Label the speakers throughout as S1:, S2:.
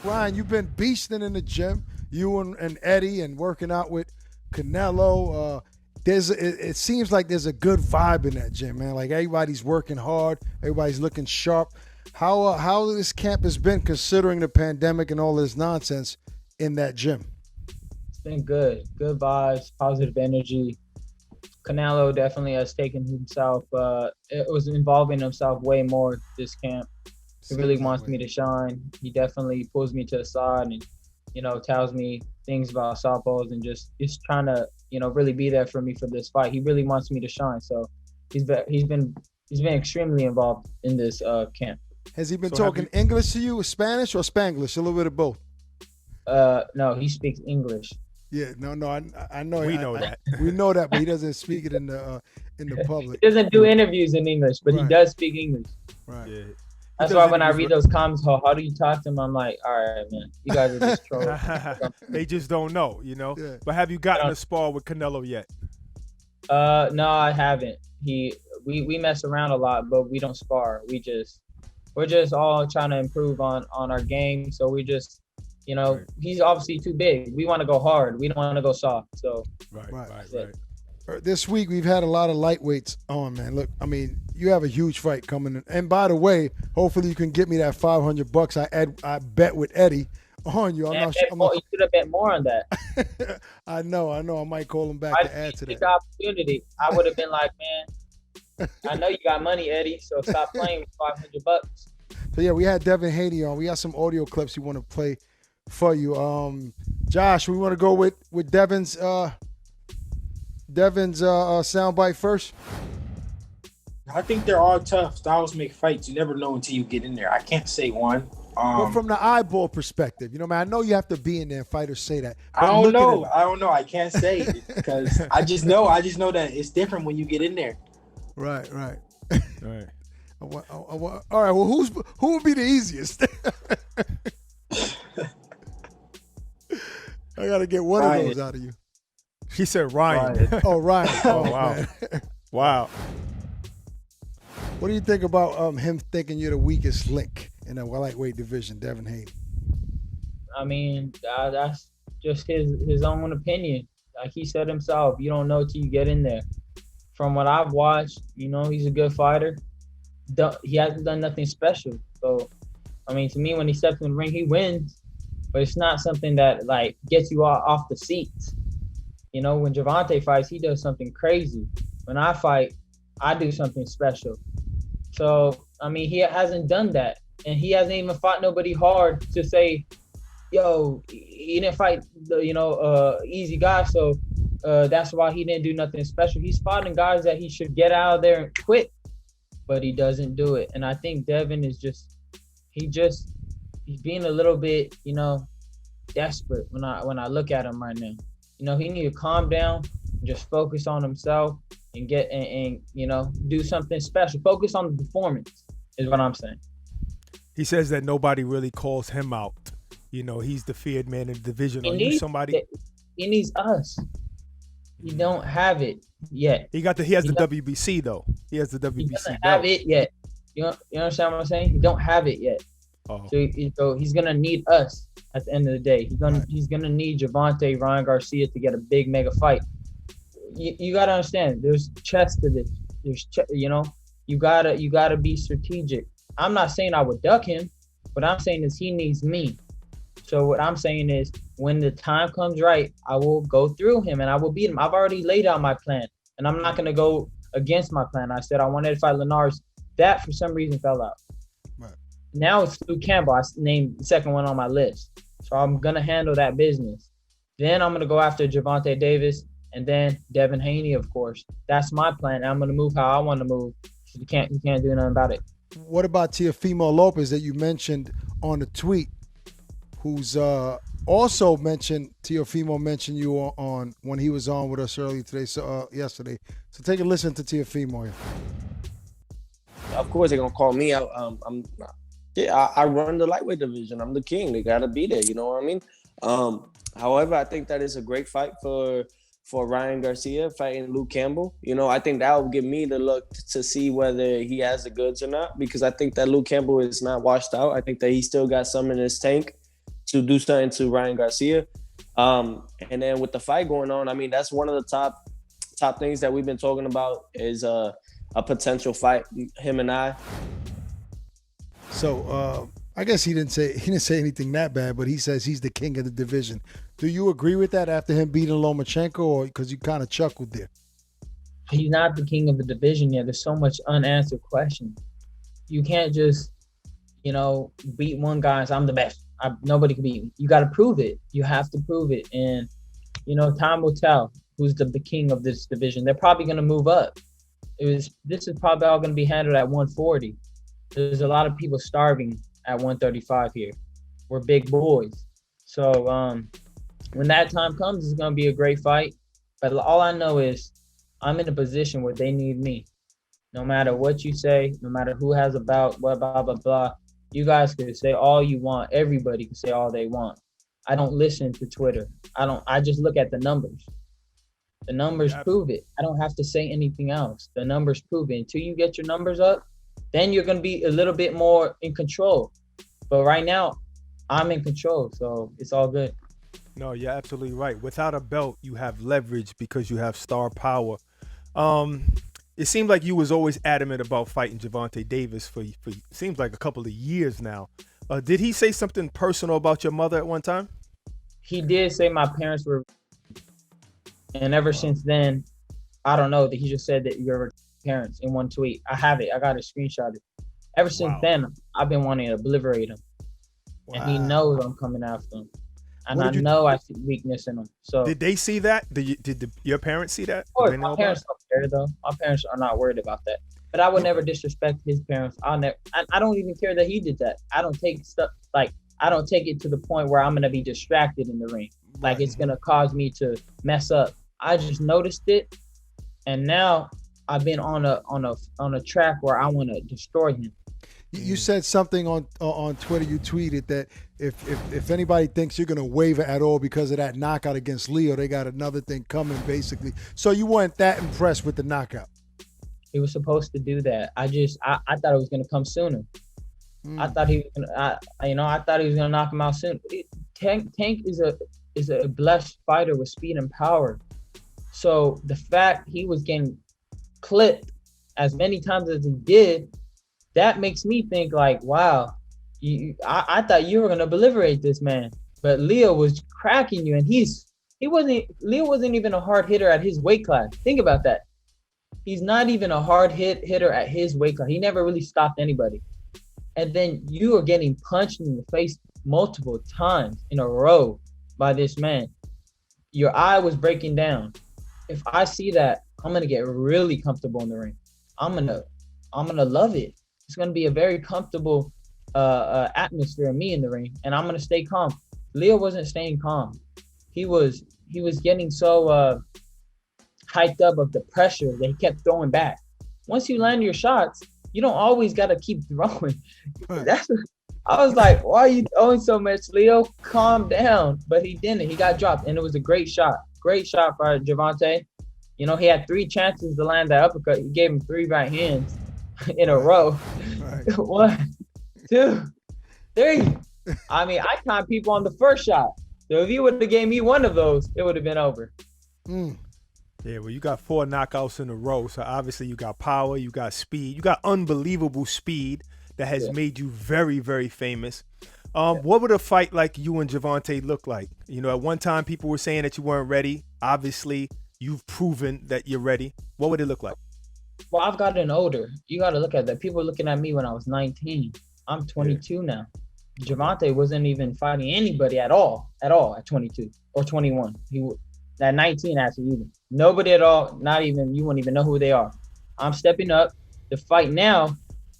S1: Ryan, you've been beasting in the gym, you and Eddie, and working out with CANELO. It seems like there's a good vibe in that gym, man. Like everybody's working hard, everybody's looking sharp. How this camp has been considering the pandemic and all this nonsense in that gym?
S2: It's been good vibes, positive energy. Canelo definitely has taken himself. It was involving himself way more this camp. He really wants me to shine. He definitely pulls me to the side and, tells me things about southpaws and just trying to, really be there for me for this fight. He really wants me to shine. So he's been extremely involved in this camp.
S1: Has he been talking English to you, or Spanish, or Spanglish? A little bit of both.
S2: No, he speaks English.
S1: Yeah, I know.
S3: We know that.
S1: We know that, but he doesn't speak it in the public.
S2: He doesn't do interviews in English, but he does speak English.
S1: Right.
S3: Yeah.
S2: That's why when I read those comments, how do you talk to him? I'm like, all right, man, you guys are just trolling.
S3: They just don't know, Yeah. But have you gotten a spar with Canelo yet?
S2: No, I haven't. We mess around a lot, but we don't spar. We're just all trying to improve on our game. So we just, he's obviously too big. We want to go hard. We don't want to go soft. So
S3: Right.
S1: This week we've had a lot of lightweights on, man. Look, I mean, you have a huge fight coming in. And by the way, hopefully you can get me that $500 I bet with Eddie on you.
S2: You should have bet more on that.
S1: I know. I might call him back to add to that.
S2: Opportunity. I would have been like, man, I know you got money, Eddie, so stop playing with $500.
S1: So yeah, we had Devin Haney on. We got some audio clips we want to play for you. Josh, we want to go with Devin's soundbite first.
S4: I think they're all tough. Styles make fights. You never know until you get in there. I can't say one.
S1: But from the eyeball perspective, man, I know you have to be in there and fighters say that.
S4: I don't know. I can't say because I just know that it's different when you get in there.
S1: Right. All right. Well, who would be the easiest? I gotta get one of those out of you.
S3: He said Ryan.
S1: Oh, Ryan. Oh,
S3: wow.
S1: Man.
S3: Wow.
S1: What do you think about him thinking you're the weakest link in the lightweight division, Devin Haney?
S2: I mean, that's just his own opinion. Like he said himself, you don't know till you get in there. From what I've watched, he's a good fighter. He hasn't done nothing special. So, I mean, to me, when he steps in the ring, he wins. But it's not something that, like, gets you off the seats. When Gervonta fights, he does something crazy. When I fight, I do something special. So, I mean, he hasn't done that. And he hasn't even fought nobody hard to say, yo, he didn't fight the, easy guy. So that's why he didn't do nothing special. He's fighting guys that he should get out of there and quit, but he doesn't do it. And I think Devin is he's being a little bit, desperate when I look at him right now. He need to calm down, just focus on himself and do something special. Focus on the performance is what I'm saying.
S3: He says that nobody really calls him out. He's the feared man in the division. He
S2: needs us. He don't have it yet.
S3: He has the WBC though. He has the WBC. He doesn't
S2: have it yet. You understand what I'm saying? He don't have it yet.
S3: Oh.
S2: So he's gonna need us at the end of the day. He's gonna need Gervonta, Ryan Garcia to get a big mega fight. You gotta understand. There's chess to this. You gotta be strategic. I'm not saying I would duck him. What I'm saying is he needs me. So what I'm saying is when the time comes right, I will go through him and I will beat him. I've already laid out my plan, and I'm not gonna go against my plan. I said I wanted to fight Linares. That for some reason fell out. Right. Now it's Luke Campbell. I named the second one on my list. So I'm gonna handle that business. Then I'm gonna go after Gervonta Davis and then Devin Haney, of course. That's my plan. I'm gonna move how I want to move. You can't do nothing about it.
S1: What about Teofimo Lopez that you mentioned on the tweet, who's also mentioned, Teofimo mentioned you on when he was on with us earlier today, yesterday. So take a listen to Teofimo.
S5: Of course they're gonna call me out. I run the lightweight division. I'm the king. They gotta be there. You know what I mean? However, I think that is a great fight for Ryan Garcia fighting Luke Campbell. I think that will give me the look to see whether he has the goods or not, because I think that Luke Campbell is not washed out. I think that he still got some in his tank. to do something to Ryan Garcia. And then with the fight going on, I mean, that's one of the top things that we've been talking about is a potential fight, him and I.
S1: So I guess he didn't say anything that bad, but he says he's the king of the division. Do you agree with that after him beating Lomachenko, or because you kind of chuckled there?
S2: He's not the king of the division yet. There's so much unanswered questions. You can't just, beat one guy and say, I'm the best. Nobody can beat me. You got to prove it. You have to prove it. And, time will tell who's the king of this division. They're probably going to move up. This is probably all going to be handled at 140. There's a lot of people starving at 135 here. We're big boys. So when that time comes, it's going to be a great fight. But all I know is I'm in a position where they need me. No matter what you say, no matter who has about, what, blah, blah, blah. You guys can say all you want. Everybody can say all they want. I don't listen to Twitter. I just look at the numbers. The numbers prove it. I don't have to say anything else. The numbers prove it. Until you get your numbers up, then you're going to be a little bit more in control. But right now, I'm in control, so it's all good.
S3: No, you're absolutely right. Without a belt, you have leverage because you have star power. It seemed like you was always adamant about fighting Gervonta Davis for seems like a couple of years now. Did he say something personal about your mother at one time?
S2: He did say my parents were, and ever since then, I don't know, that he just said that you're parents in one tweet. I have it. I got it screenshotted. Ever since then, I've been wanting to obliviate him. Wow. And he knows I'm coming after him. And I know I see weakness in him. So
S3: did they see that? Did your parents see that?
S2: Of course, my parents don't care though. My parents are not worried about that. But I would never disrespect his parents. I don't even care that he did that. I don't take stuff I don't take it to the point where I'm gonna be distracted in the ring. Like it's gonna cause me to mess up. I just noticed it, and now I've been on a track where I want to destroy him.
S1: You said something on Twitter. You tweeted that if anybody thinks you're gonna waver at all because of that knockout against Leo, they got another thing coming, basically. So you weren't that impressed with the knockout.
S2: He was supposed to do that. I thought it was gonna come sooner. I thought he was gonna. I thought he was gonna knock him out soon. Tank is a blessed fighter with speed and power. So the fact he was getting clipped as many times as he did, that makes me think like, wow, I thought you were gonna obliterate this man, but Leo was cracking you, and Leo wasn't even a hard hitter at his weight class. Think about that. He's not even a hard hitter at his weight class. He never really stopped anybody. And then you are getting punched in the face multiple times in a row by this man. Your eye was breaking down. If I see that, I'm gonna get really comfortable in the ring. I'm gonna love it. It's gonna be a very comfortable atmosphere of me in the ring, and I'm gonna stay calm. Leo wasn't staying calm. He was getting so hyped up of the pressure that he kept throwing back. Once you land your shots, you don't always gotta keep throwing. I was like, why are you throwing so much, Leo? Calm down. But he didn't. He got dropped, and it was a great shot. Great shot for Gervonta. He had 3 chances to land that uppercut. He gave him 3 right hands in a row. Right. 1, 2, 3. I mean, I caught people on the first shot. So if you would have gave me one of those, it would have been over.
S3: Yeah, well, you got 4 knockouts in a row. So obviously you got power, you got speed, you got unbelievable speed that has made you very, very famous. What would a fight like you and Gervonta look like? At one time people were saying that you weren't ready. Obviously, you've proven that you're ready. What would it look like?
S2: Well, I've gotten older. You got to look at that. People were looking at me when I was 19. I'm 22 now. Gervonta wasn't even fighting anybody at all at 22 or 21. At 19, actually, even. Nobody at all, not even, you won't even know who they are. I'm stepping up. The fight now,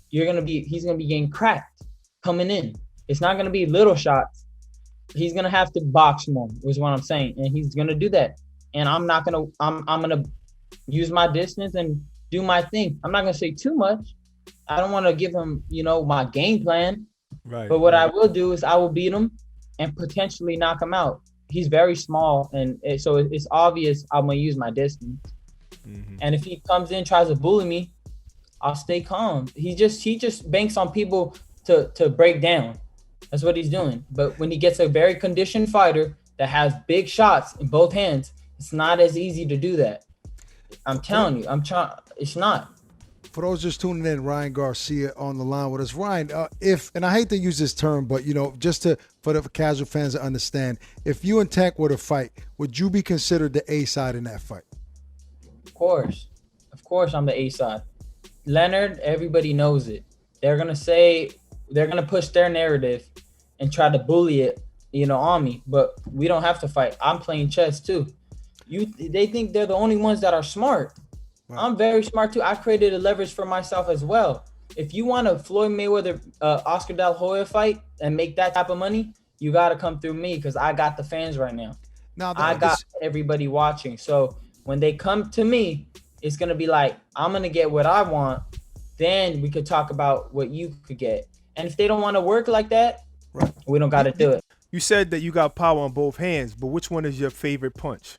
S2: he's going to be getting cracked coming in. It's not going to be little shots. He's going to have to box more, is what I'm saying. And he's going to do that. And I'm going to use my distance and do my thing. I'm not going to say too much. I don't want to give him, my game plan. Right. But what I will do is I will beat him and potentially knock him out. He's very small, and so it's obvious I'm going to use my distance. Mm-hmm. And if he comes in, tries to bully me, I'll stay calm. He just banks on people to break down. That's what he's doing. But when he gets a very conditioned fighter that has big shots in both hands, it's not as easy to do that. I'm telling you, it's not.
S1: For those just tuning in, Ryan Garcia on the line with us. Ryan, and I hate to use this term, but just for the casual fans to understand, if you and Tank were to fight, would you be considered the A side in that fight?
S2: Of course, I'm the A side. Leonard, everybody knows it. They're gonna push their narrative and try to bully it, on me. But we don't have to fight. I'm playing chess too. They think they're the only ones that are smart. Right. I'm very smart too. I created a leverage for myself as well. If you want a Floyd Mayweather, Oscar De La Hoya fight and make that type of money, you got to come through me because I got the fans right now. I got everybody watching. So when they come to me, it's going to be like, I'm going to get what I want. Then we could talk about what you could get. And if they don't want to work like that, right, we don't got to do it.
S3: You said that you got power on both hands, but which one is your favorite punch?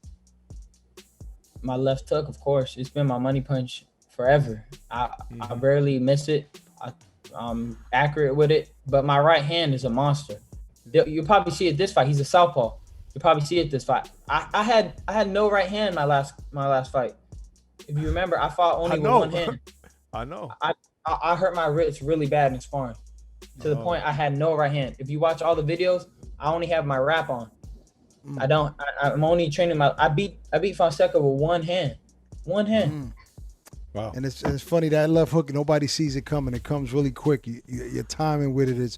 S2: My left hook, of course. It's been my money punch forever. I rarely miss it. I'm accurate with it. But my right hand is a monster. You'll probably see it this fight. He's a southpaw. You'll probably see it this fight. I had no right hand my last fight. If you remember, I fought only with one hand.
S3: I know.
S2: I hurt my wrist really bad in sparring to the point I had no right hand. If you watch all the videos, I only have my wrap on. I'm only training I beat Fonseca with one hand.
S1: Wow. And it's funny, that left hook, nobody sees it coming. It comes really quick. Your timing with it is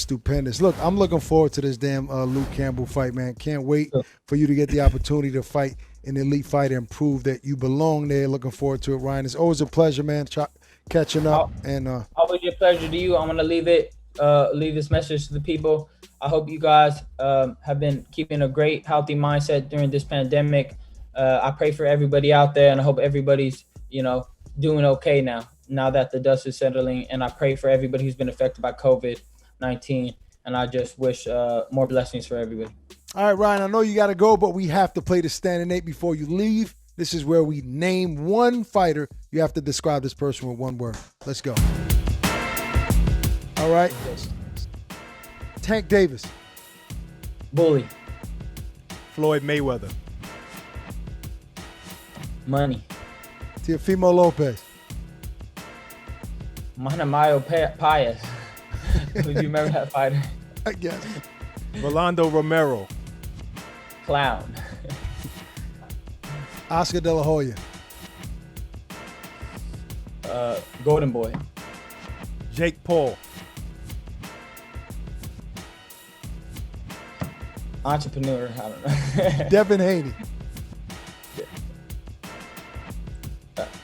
S1: stupendous. Look, I'm looking forward to this damn Luke Campbell fight, man. Can't wait for you to get the opportunity to fight an elite fight and prove that you belong there. Looking forward to it, Ryan. It's always a pleasure, man, catching up.
S2: Always a pleasure to you. I'm gonna leave this message to the people. I hope you guys have been keeping a great, healthy mindset during this pandemic. I pray for everybody out there, and I hope everybody's, doing okay now that the dust is settling. And I pray for everybody who's been affected by COVID-19. And I just wish more blessings for everybody.
S1: All right, Ryan, I know you got to go, but we have to play the standing eight before you leave. This is where we name one fighter. You have to describe this person with one word. Let's go. All right. Tank Davis.
S2: Bully.
S3: Floyd Mayweather.
S2: Money.
S1: Teofimo Lopez.
S2: Manamayo Paez. Do you remember that fighter?
S1: I guess.
S3: Rolando Romero.
S2: Clown.
S1: Oscar De La Hoya.
S2: Golden Boy.
S3: Jake Paul.
S2: Entrepreneur. I don't know.
S1: Devin Haney.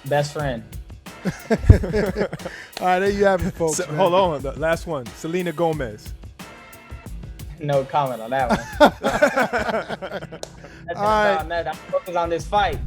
S2: Best friend.
S1: All right, there you have it, folks.
S3: Hold on, the last one. Selena Gomez.
S2: No comment on that one. That's all right. I'm focused on this fight.